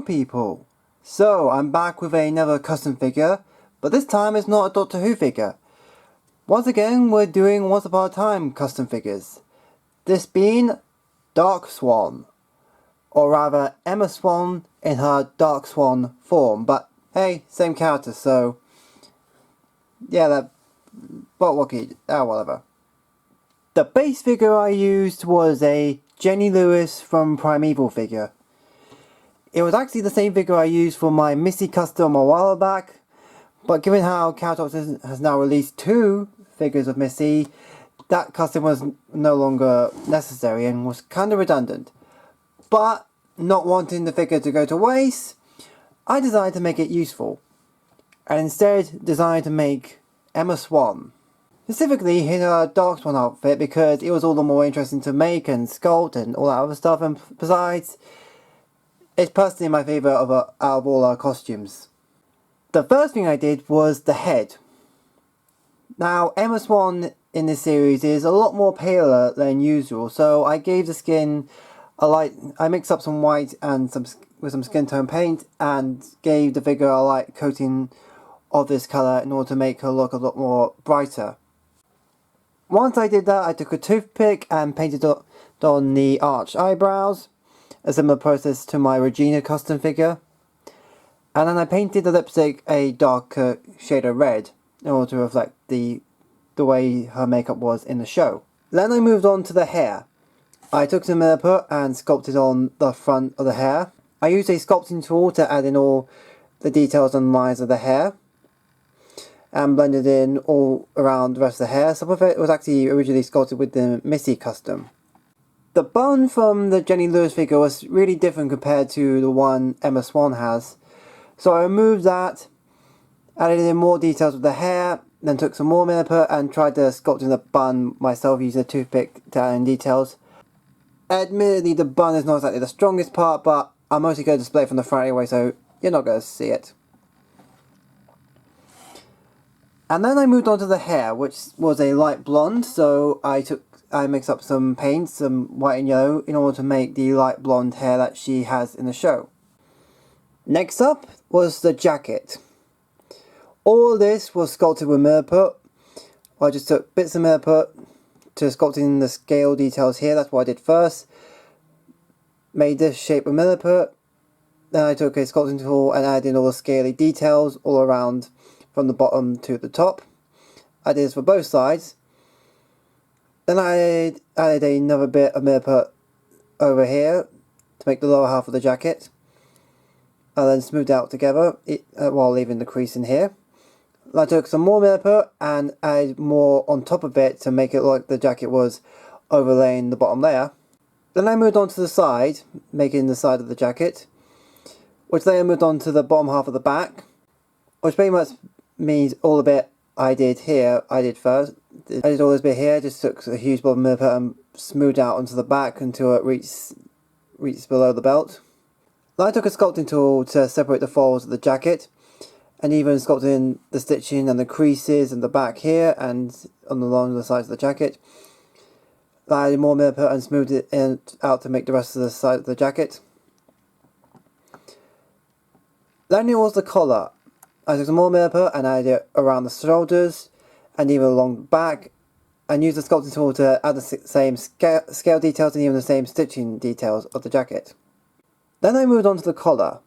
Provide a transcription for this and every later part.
people! So I'm back with another custom figure, but this time it's not a Doctor Who figure. Once again we're doing Once Upon a Time custom figures. This being Dark Swan, or rather Emma Swan in her Dark Swan form, but hey, same character, so yeah, whatever. The base figure I used was a Jenny Lewis from Primeval figure. It was actually the same figure I used for my Missy custom a while back, but given how Cowtox has now released 2 figures of Missy, that custom was no longer necessary and was kinda redundant. But not wanting the figure to go to waste, I decided to make it useful, and instead decided to make Emma Swan. Specifically in her Dark Swan outfit because it was all the more interesting to make and sculpt and all that other stuff, and besides, it's personally my favourite out of all our costumes. The first thing I did was the head. Now, Emma Swan in this series is a lot more paler than usual, so I gave the skin I mixed up some white and with some skin tone paint and gave the figure a light coating of this colour in order to make her look a lot more brighter. Once I did that, I took a toothpick and painted on the arched eyebrows, a similar process to my Regina custom figure, and then I painted the lipstick a darker shade of red in order to reflect the way her makeup was in the show. Then I moved on to the hair. I took some Milliput and sculpted on the front of the hair. I used a sculpting tool to add in all the details and lines of the hair and blended in all around the rest of the hair. Some of it was actually originally sculpted with the Missy custom. The bun from the Jenny Lewis figure was really different compared to the one Emma Swan has. So I removed that, added in more details with the hair, then took some more Milliput and tried to sculpt in the bun myself using a toothpick to add in details. Admittedly, the bun is not exactly the strongest part, but I'm mostly going to display it from the front anyway, so you're not going to see it. And then I moved on to the hair, which was a light blonde, so I mixed up some paints, some white and yellow, in order to make the light blonde hair that she has in the show. Next up was the jacket. All of this was sculpted with Milliput. I just took bits of Milliput to sculpting the scale details here. That's what I did first. Made this shape with Milliput. Then I took a sculpting tool and added in all the scaly details all around from the bottom to the top. I did this for both sides. Then I added another bit of Milliput over here to make the lower half of the jacket. I then smoothed out together while leaving the crease in here. I took some more Milliput and added more on top of it to make it look like the jacket was overlaying the bottom layer. Then I moved on to the side, making the side of the jacket, which then I moved on to the bottom half of the back, which pretty much means all the bit I did here, I did first. I did all this bit here, just took a huge blob of Milliput and smoothed out onto the back until it reached below the belt. Then I took a sculpting tool to separate the folds of the jacket, and even sculpted in the stitching and the creases in the back here and along the sides of the jacket. I added more Milliput and smoothed it out to make the rest of the side of the jacket. Then it was the collar. I took some more Milliput and added it around the shoulders and even along the back, and used the sculpting tool to add the same scale details and even the same stitching details of the jacket. Then I moved on to the collar,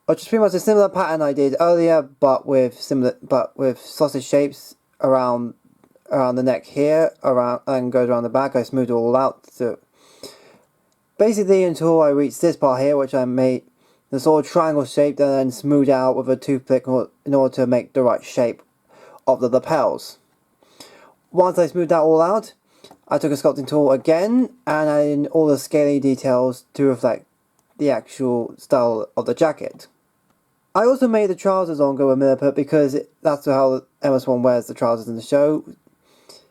which is pretty much a similar pattern I did earlier, but with sausage shapes around the neck here, and goes around the back. I smoothed it all out, so basically until I reached this part here, which I made the sort of triangle shape, and then smoothed out with a toothpick in order to make the right shape of the lapels. Once I smoothed that all out, I took a sculpting tool again and added in all the scaly details to reflect the actual style of the jacket. I also made the trousers longer with Milliput because that's how Emma Swan wears the trousers in the show.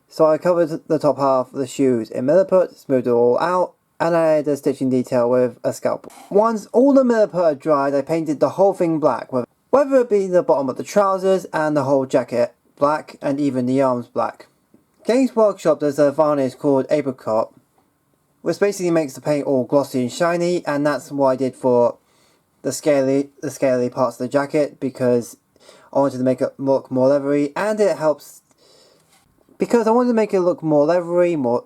So I covered the top half of the shoes in Milliput, smoothed it all out, and I added a stitching detail with a scalpel. Once all the Milliput had dried, I painted the whole thing black, whether it be the bottom of the trousers and the whole jacket black, and even the arms black. Games Workshop does a varnish called Apricot, which basically makes the paint all glossy and shiny, and that's what I did for the scaly parts of the jacket because I wanted to make it look more leathery, and it helps because I wanted to make it look more leathery, more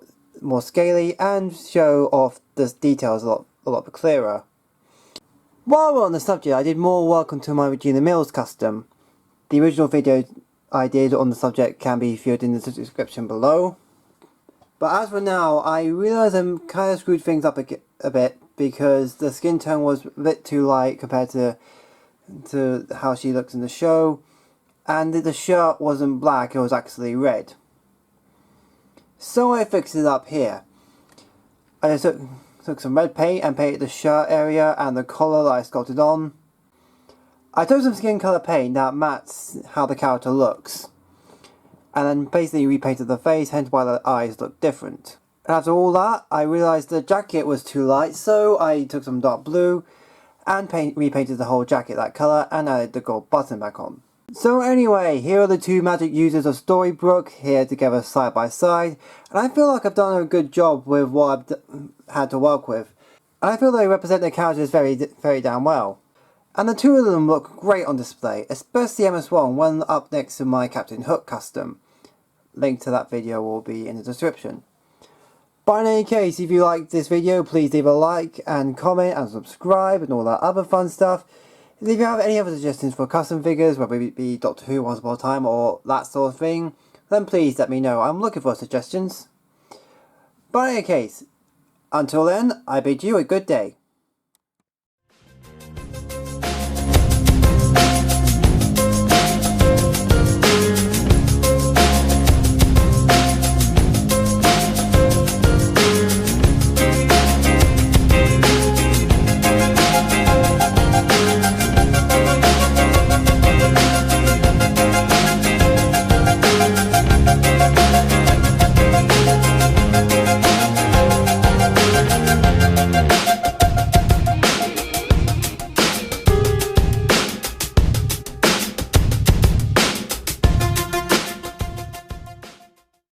scaly, and show off the details a lot clearer. While we're on the subject, I did more work onto my Regina Mills custom. The original video I did on the subject can be viewed in the description below. But as for now, I realise I'm kind of screwed things up a bit because the skin tone was a bit too light compared to how she looks in the show, and the shirt wasn't black, it was actually red. So I fixed it up here. I just took some red paint and painted the shirt area and the collar that I sculpted on. I took some skin colour paint that mats how the character looks, and then basically repainted the face, hence why the eyes look different. And after all that, I realised the jacket was too light, so I took some dark blue and repainted the whole jacket that colour and added the gold button back on. So anyway, here are the two magic users of Storybrooke here together side by side, and I feel like I've done a good job with what I've had to work with. And I feel they represent their characters very damn well. And the two of them look great on display, especially Emma Swan, one up next to my Captain Hook custom. Link to that video will be in the description. But in any case, if you liked this video, please leave a like and comment and subscribe and all that other fun stuff. And if you have any other suggestions for custom figures, whether it be Doctor Who, Once Upon a Time, or that sort of thing, then please let me know. I'm looking for suggestions. But in any case, until then, I bid you a good day.